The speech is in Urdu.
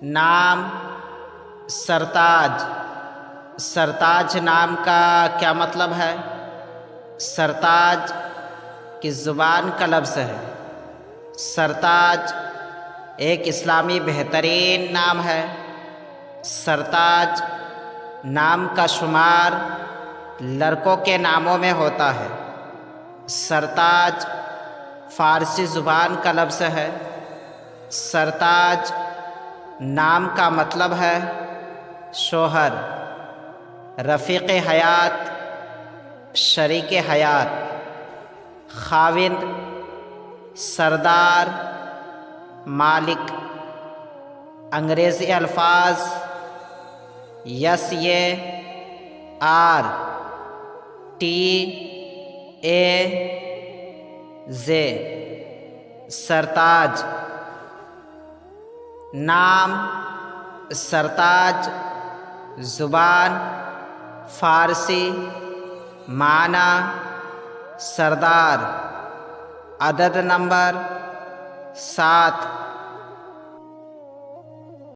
نام سرتاج۔ سرتاج نام کا کیا مطلب ہے؟ سرتاج کی زبان کا لفظ ہے۔ سرتاج ایک اسلامی بہترین نام ہے۔ سرتاج نام کا شمار لڑکوں کے ناموں میں ہوتا ہے۔ سرتاج فارسی زبان کا لفظ ہے۔ سرتاج نام کا مطلب ہے شوہر، رفیق حیات، شریک حیات، خاوند، سردار، مالک۔ انگریزی الفاظ سرتاج۔ نام سرتاج زبان فارسی، معنی سردار، عدد نمبر 7۔